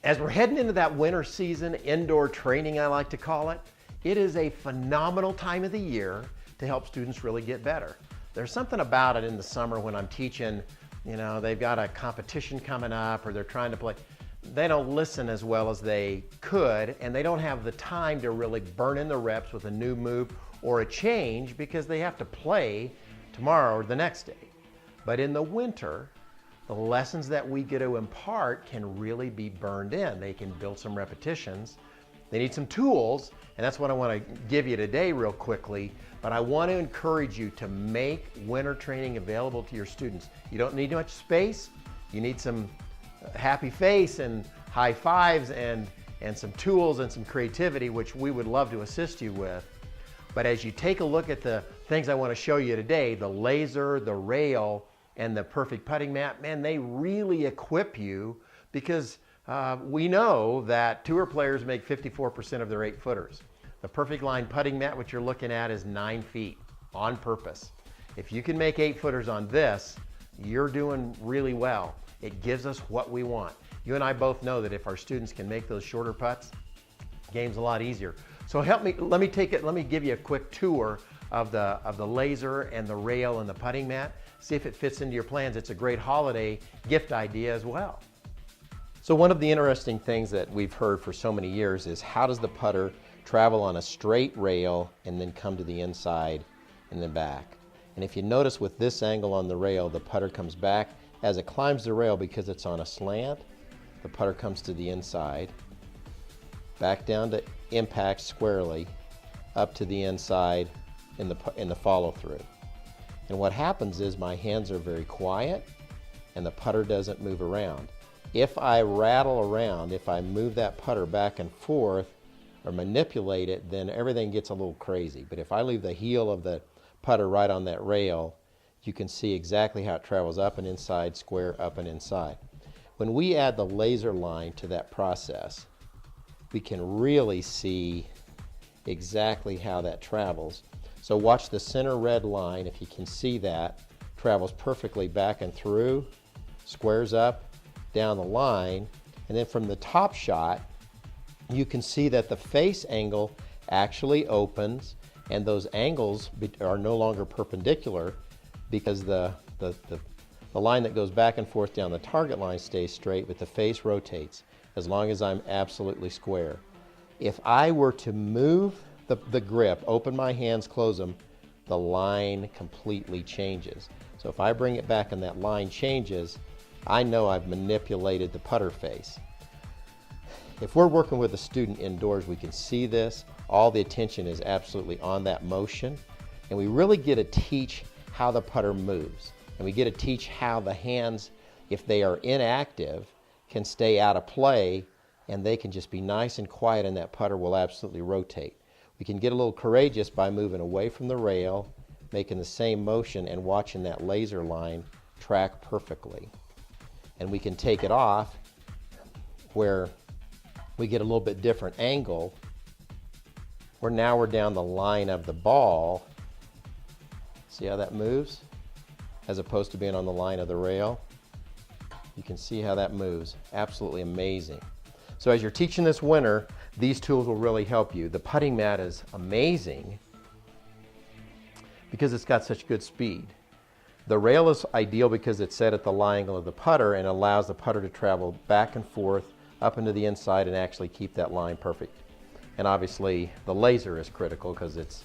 As we're heading into that winter season, indoor training I like to call it, it is a phenomenal time of the year to help students really get better. There's something about it in the summer when I'm teaching, they've got a competition coming up or they're trying to play. They don't listen as well as they could, and they don't have the time to really burn in the reps with a new move or a change because they have to play tomorrow or the next day. But in the winter, the lessons that we get to impart can really be burned in. They can build some repetitions. They need some tools, and that's what I want to give you today real quickly. But I want to encourage you to make winter training available to your students. You don't need much space. You need some happy face and high fives and some tools and some creativity, which we would love to assist you with. But as you take a look at the things I want to show you today, the laser, the rail, and the perfect putting mat, man, they really equip you because we know that tour players make 54% of their 8-footers. The perfect line putting mat, which you're looking at, is 9 feet on purpose. If you can make 8-footers on this, you're doing really well. It gives us what we want. You and I both know that if our students can make those shorter putts, the game's a lot easier. So let me give you a quick tour of the laser and the rail and the putting mat. See if it fits into your plans. It's a great holiday gift idea as well. So one of the interesting things that we've heard for so many years is how does the putter travel on a straight rail and then come to the inside and then back? And if you notice with this angle on the rail, the putter comes back as it climbs the rail because it's on a slant. The putter comes to the inside, back down to impact squarely, up to the inside in the follow through. And what happens is my hands are very quiet and the putter doesn't move around. If I rattle around, if I move that putter back and forth or manipulate it, then everything gets a little crazy. But if I leave the heel of the putter right on that rail, you can see exactly how it travels up and inside, square, up and inside. When we add the laser line to that process, we can really see exactly how that travels. So watch the center red line, if you can see that, travels perfectly back and through, squares up, down the line, and then from the top shot, you can see that the face angle actually opens and those angles are no longer perpendicular because the line that goes back and forth down the target line stays straight, but the face rotates as long as I'm absolutely square. If I were to move the grip, open my hands, close them, the line completely changes. So if I bring it back and that line changes, I know I've manipulated the putter face. If we're working with a student indoors, we can see this. All the attention is absolutely on that motion, and we really get to teach how the putter moves. And we get to teach how the hands, if they are inactive, can stay out of play, and they can just be nice and quiet, and that putter will absolutely rotate. We can get a little courageous by moving away from the rail, making the same motion, and watching that laser line track perfectly. And we can take it off where we get a little bit different angle, where now we're down the line of the ball. See how that moves? As opposed to being on the line of the rail. You can see how that moves. Absolutely amazing. So as you're teaching this winter, these tools will really help you. The putting mat is amazing because it's got such good speed. The rail is ideal because it's set at the lie angle of the putter and allows the putter to travel back and forth up into the inside and actually keep that line perfect. And obviously the laser is critical because it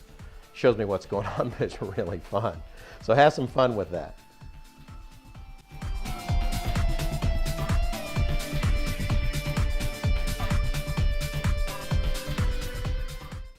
shows me what's going on, but it's really fun. So have some fun with that.